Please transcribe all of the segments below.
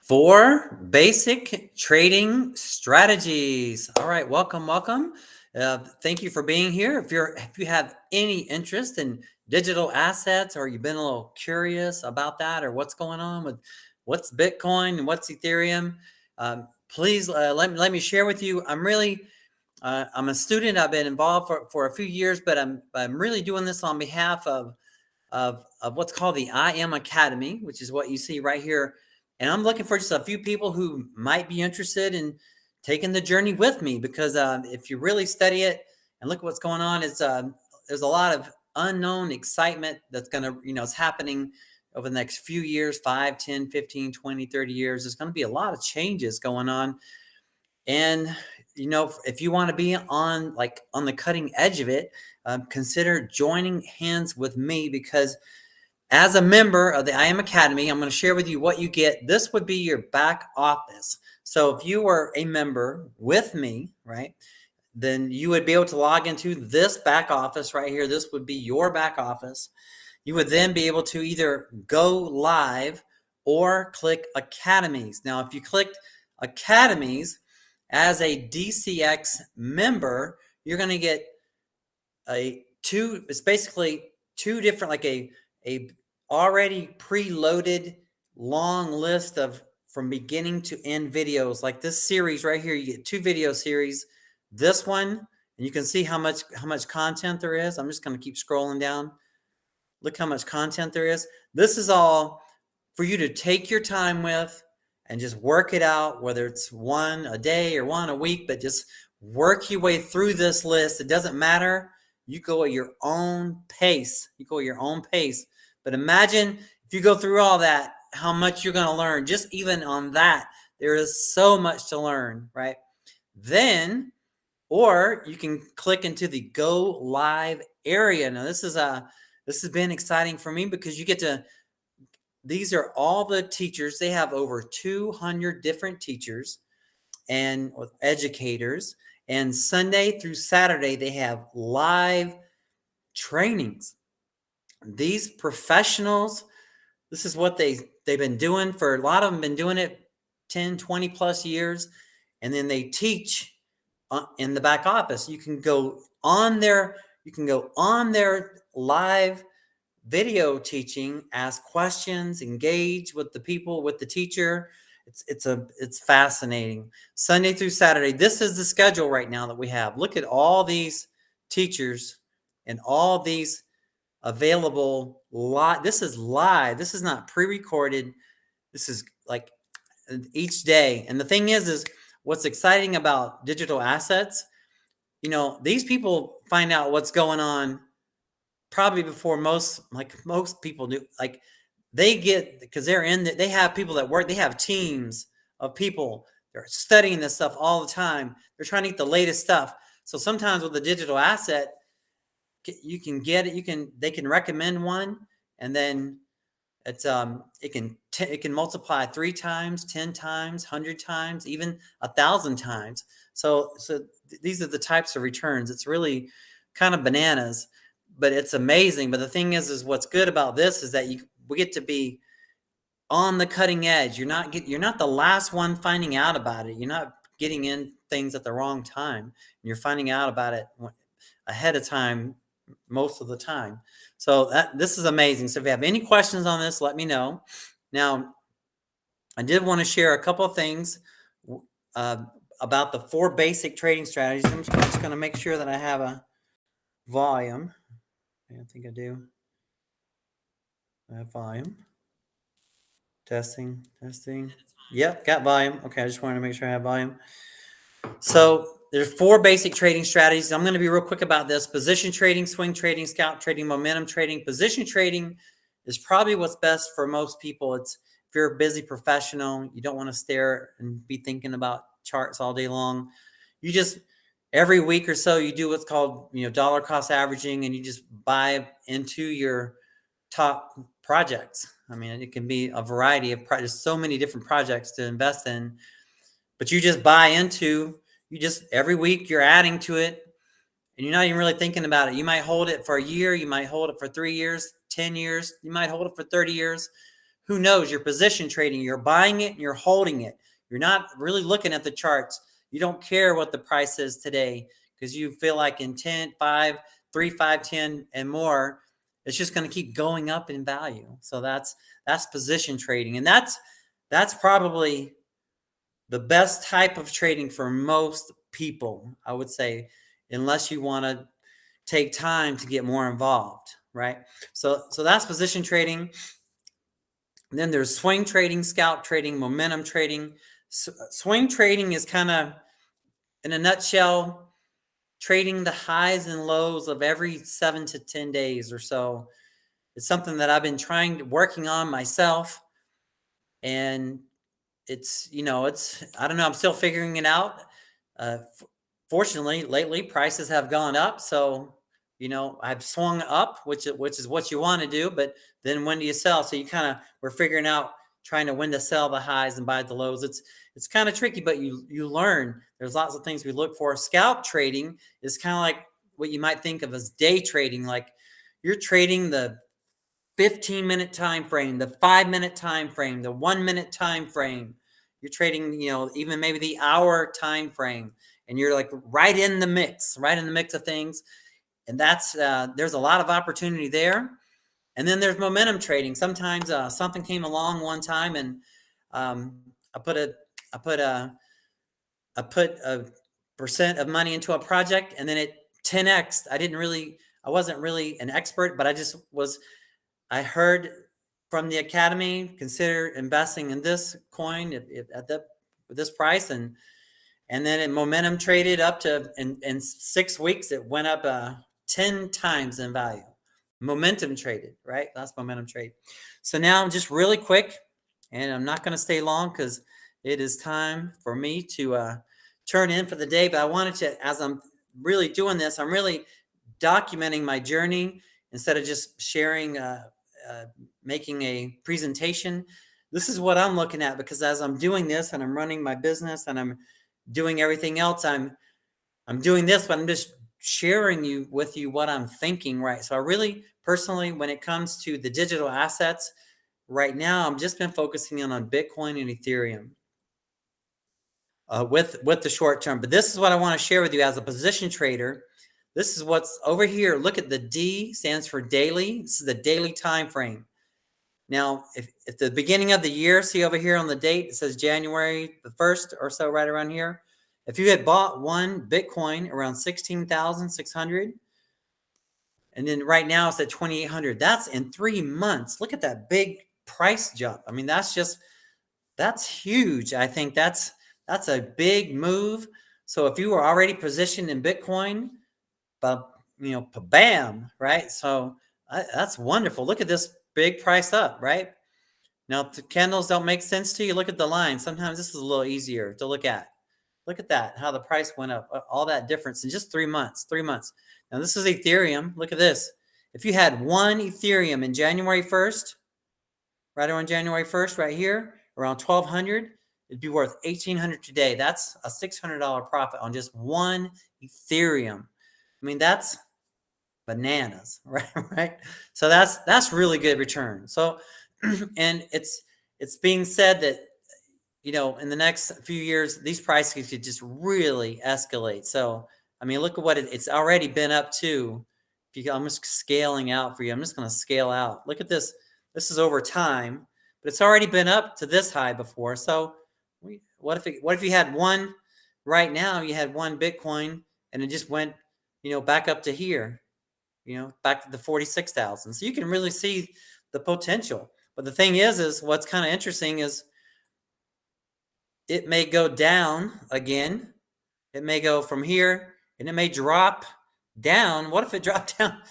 4 basic trading strategies. All right, welcome. Thank you for being here. If you have any interest in digital assets, or you've been a little curious about that, or what's going on with what's Bitcoin and what's Ethereum, please let me share with you. I'm a student. I've been involved for a few years, but I'm really doing this on behalf of what's called the I Am Academy, which is what you see right here. And I'm looking for just a few people who might be interested in taking the journey with me, because if you really study it and look at what's going on, there's a lot of unknown excitement that's going to, it's happening over the next few years, 5, 10, 15, 20, 30 years. There's going to be a lot of changes going on. And, if you want to be on the cutting edge of it, consider joining hands with me, because as a member of the I Am Academy, I'm going to share with you what you get. This would be your back office. So if you were a member with me, right, then you would be able to log into this back office right here. This would be your back office. You would then be able to either go live or click Academies. Now, if you clicked Academies as a DCX member, you're going to get it's basically two different, like a already preloaded long list of from beginning to end videos. Like this series right here, you get 2 video series. This one, and you can see how much content there is. I'm just going to keep scrolling down. Look how much content there is. This is all for you to take your time with and just work it out, whether it's one a day or one a week, but just work your way through this list. It doesn't matter. You go at your own pace. But imagine if you go through all that, how much you're going to learn. Just even on that, there is so much to learn, right? Then, or you can click into the Go Live area. Now, this has been exciting for me, because you get to, these are all the teachers. They have over 200 different teachers and educators. And Sunday through Saturday, they have live trainings. These professionals, this is what they've been doing for, a lot of them been doing it 10, 20 plus years. And then they teach in the back office. You can go on their live video teaching, ask questions, engage with the people, with the teacher. It's fascinating. Sunday through Saturday. This is the schedule right now that we have. Look at all these teachers and all these available live. This is live. This is not pre-recorded. This is like each day. And the thing is what's exciting about digital assets, these people find out what's going on probably before most people do. Like because they have people that work, they have teams of people. They're studying this stuff all the time. They're trying to get the latest stuff. So sometimes with a digital asset, you can get it. They can recommend one, and then it can multiply 3 times, 10 times, 100 times, even 1,000 times. So these are the types of returns. It's really kind of bananas, but it's amazing. But the thing is what's good about this is that we get to be on the cutting edge. You're not the last one finding out about it. You're not getting in things at the wrong time. You're finding out about it ahead of time most of the time. So this is amazing. So if you have any questions on this, let me know. Now, I did want to share a couple of things about the 4 basic trading strategies. I'm just going to make sure that I have a volume. I think I do. I have volume. Testing. Yep, got volume. Okay, I just wanted to make sure I have volume. So there's 4 basic trading strategies. I'm going to be real quick about this. Position trading, swing trading, scalp trading, momentum trading. Position trading is probably what's best for most people. If you're a busy professional, you don't want to stare and be thinking about charts all day long. You just, every week or so, you do what's called, dollar cost averaging, and you just buy into your top projects. I mean, it can be a variety of projects, so many different projects to invest in, but you just buy into, every week you're adding to it, and you're not even really thinking about it. You might hold it for a year. You might hold it for 3 years, 10 years. You might hold it for 30 years. who knows? You're position trading. You're buying it and you're holding it. You're not really looking at the charts. You don't care what the price is today because you feel like in 10, 5, 3, 5, 10, and more, it's just going to keep going up in value. So that's position trading. And that's probably the best type of trading for most people, I would say, unless you want to take time to get more involved, right? So that's position trading. And then there's swing trading, scalp trading, momentum trading. Swing trading is kind of, in a nutshell, trading the highs and lows of every 7 to 10 days or so. It's something that I've been working on myself. And it's, I don't know, I'm still figuring it out. Fortunately, lately prices have gone up. So, I've swung up, which is what you want to do. But then when do you sell? So we're figuring out, trying to when to sell the highs and buy the lows. It's kind of tricky, but you learn. There's lots of things we look for. Scalp trading is kind of like what you might think of as day trading. Like you're trading the 15-minute time frame, the 5-minute time frame, the 1-minute time frame. You're trading, even maybe the hour time frame, and you're like right in the mix of things. And that's there's a lot of opportunity there. And then there's momentum trading. Sometimes something came along one time, and I put a percent of money into a project, and then it 10x. I wasn't really an expert, but I heard from the academy, consider investing in this coin at this price, and then it momentum traded up to, in 6 weeks, it went up 10 times in value. Momentum traded, right? That's momentum trade. So now, just really quick, and I'm not going to stay long because it is time for me to turn in for the day. But I wanted to, as I'm really doing this, I'm really documenting my journey instead of just sharing, making a presentation. This is what I'm looking at, because as I'm doing this and I'm running my business and I'm doing everything else, I'm doing this, but I'm just sharing with you what I'm thinking, right? So I really, personally, when it comes to the digital assets, right now, I'm just been focusing on Bitcoin and Ethereum with the short term. But this is what I want to share with you as a position trader. This is what's over here. Look at the D, stands for daily. This is the daily time frame. Now, if at the beginning of the year, see over here on the date, it says January the 1st or so, right around here. If you had bought one Bitcoin around 16,600, and then right now it's at 2,800, that's in 3 months. Look at that big price jump. I mean, that's huge. I think that's a big move. So if you were already positioned in Bitcoin, but bam, right? So that's wonderful. Look at this big price up, right? Now, if the candles don't make sense to you, look at the line. Sometimes this is a little easier to look at. Look at that, how the price went up, all that difference in just 3 months. 3 months. Now, this is Ethereum. Look at this. If you had one Ethereum in January 1st, right around January 1st, right here, around 1,200, it'd be worth 1,800 today. That's a $600 profit on just one Ethereum. I mean, that's bananas, right? Right. So that's really good return. So, and it's being said that in the next few years, these prices could just really escalate. So, I mean, look at what it's already been up to. I'm just scaling out for you. I'm just going to scale out. Look at this. This is over time, but it's already been up to this high before. So, what if you had one right now? You had one Bitcoin, and it just went, back up to here, back to the 46,000. So you can really see the potential. But the thing is what's kind of interesting is, it may go down again. It may go from here, and it may drop down. What if it dropped down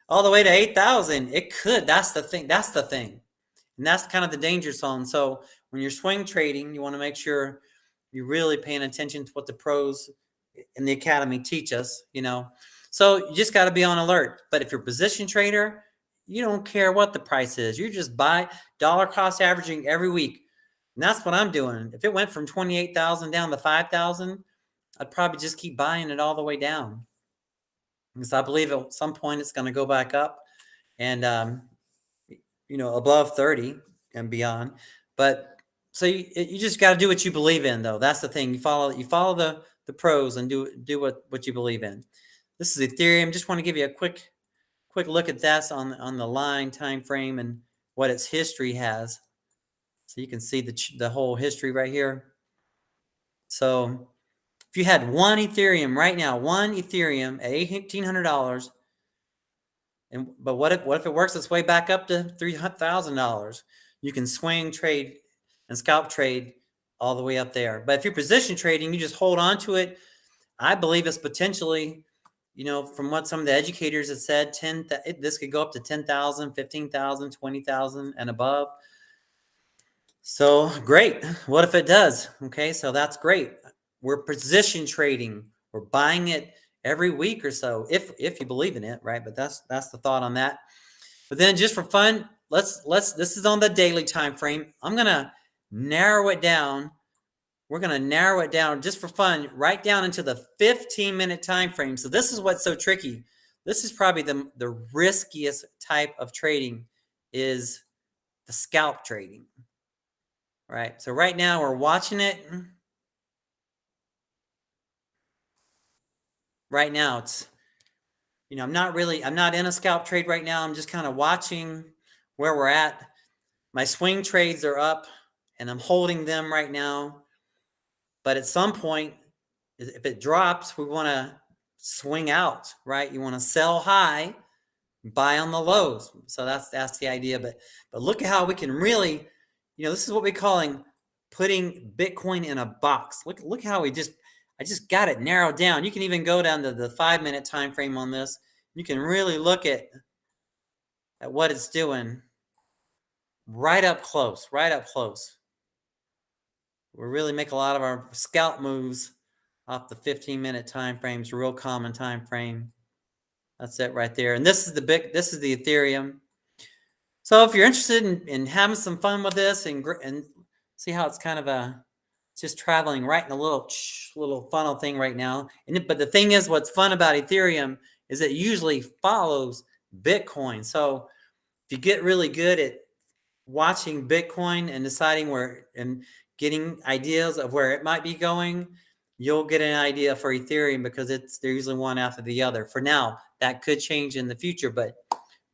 all the way to 8,000? It could. That's the thing. And that's kind of the danger zone. So when you're swing trading, you want to make sure you're really paying attention to what the pros in the academy teach us, So you just got to be on alert. But if you're a position trader, you don't care what the price is. You just buy dollar cost averaging every week. And that's what I'm doing. If it went from 28,000 down to 5,000, I'd probably just keep buying it all the way down, because I believe at some point it's going to go back up and, above 30. and beyond. But so you just got to do what you believe in, though. That's the thing. You follow the pros and do what you believe in. This is Ethereum. Just want to give you a quick look at this on the line time frame and what its history has. So you can see the whole history right here. So if you had one Ethereum right now, one Ethereum at $1,800, but what if it works its way back up to $3,000? You can swing trade and scalp trade all the way up there. But if you're position trading, you just hold on to it. I believe it's potentially, from what some of the educators have said, this could go up to 10,000, 15,000, 20,000 and above. So great. What if it does? Okay, so that's great. We're position trading. We're buying it every week or so, if you believe in it, right? But that's the thought on that. But then just for fun, let's this is on the daily time frame. I'm gonna narrow it down. We're gonna narrow it down just for fun, right down into the 15-minute time frame. So this is what's so tricky. This is probably the riskiest type of trading, is the scalp trading. Right. So right now we're watching it. Right now it's, I'm not in a scalp trade right now. I'm just kind of watching where we're at. My swing trades are up and I'm holding them right now. But at some point, if it drops, we want to swing out, right? You want to sell high, buy on the lows. So that's the idea. But look at how we can really, this is what we're calling putting Bitcoin in a box. Look how I just got it narrowed down. You can even go down to the 5-minute time frame on this. You can really look at what it's doing right up close. We really make a lot of our scalp moves off the 15-minute time frames, real common time frame. That's it right there. And this is the Ethereum. So if you're interested in having some fun with this and see how it's kind of just traveling right in a little funnel thing right now. But the thing is, what's fun about Ethereum is it usually follows Bitcoin. So if you get really good at watching Bitcoin and deciding where and getting ideas of where it might be going, you'll get an idea for Ethereum, because they're usually one after the other. For now, that could change in the future, but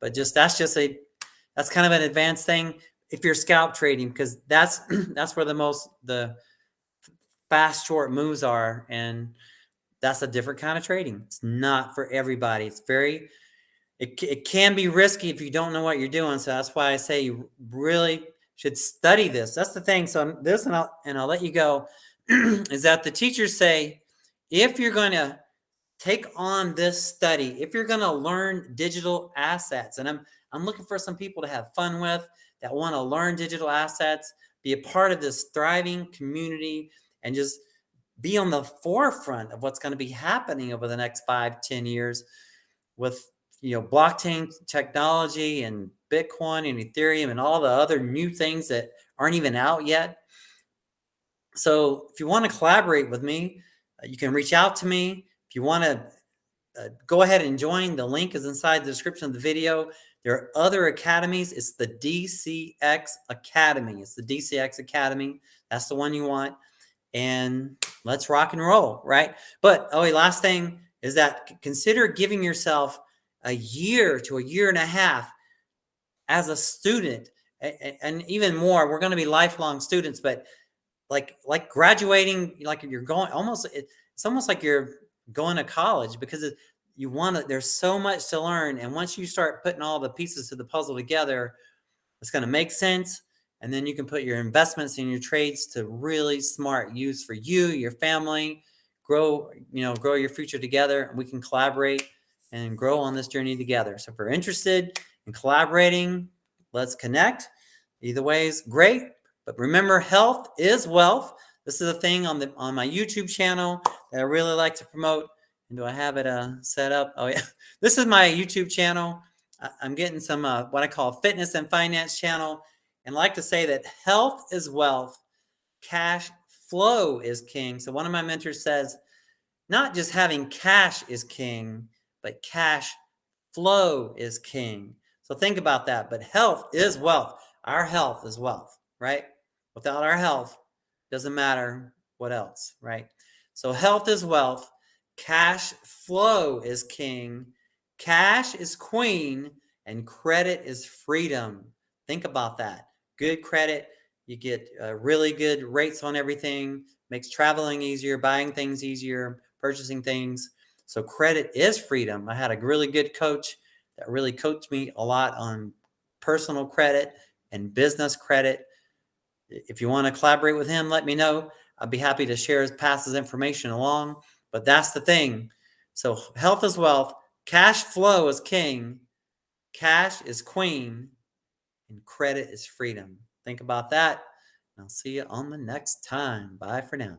that's kind of an advanced thing if you're scalp trading, because that's where the fast short moves are, and that's a different kind of trading. It's not for everybody. It can be risky if you don't know what you're doing. So that's why I say you really should study this. That's the thing. So this, and I'll let you go, is that the teachers say, if you're going to take on this study, if you're going to learn digital assets, and I'm looking for some people to have fun with, that want to learn digital assets, be a part of this thriving community, and just be on the forefront of what's going to be happening over the next 5-10 years with blockchain technology and Bitcoin and Ethereum and all the other new things that aren't even out yet. So if you want to collaborate with me, you can reach out to me. If you want to go ahead and join, the link is inside the description of the video. There are other academies. It's the DCX Academy. That's the one you want. And let's rock and roll, right? But last thing is that consider giving yourself a year to a year and a half as a student, and even more. We're going to be lifelong students, but like graduating, like you're going it's almost like you're going to college, because there's so much to learn. And once you start putting all the pieces of the puzzle together, it's going to make sense. And then you can put your investments and your trades to really smart use for you, your family, grow your future together, and we can collaborate and grow on this journey together. So if you're interested in collaborating, let's connect. Either way is great. But remember, health is wealth. This is a thing on my YouTube channel that I really like to promote. And do I have it set up? Oh yeah, this is my YouTube channel. I'm getting some what I call fitness and finance channel. And I like to say that health is wealth, cash flow is king. So one of my mentors says, not just having cash is king, but cash flow is king. So think about that. But health is wealth. Our health is wealth, right? Without our health, doesn't matter what else, right? So health is wealth. Cash flow is king. Cash is queen. And credit is freedom. Think about that. Good credit, you get really good rates on everything, makes traveling easier, buying things easier, purchasing things. So credit is freedom. I had a really good coach that really coached me a lot on personal credit and business credit. If you want to collaborate with him, let me know. I'd be happy to pass his information along. But that's the thing. So health is wealth. Cash flow is king. Cash is queen. And credit is freedom. Think about that. And I'll see you on the next time. Bye for now.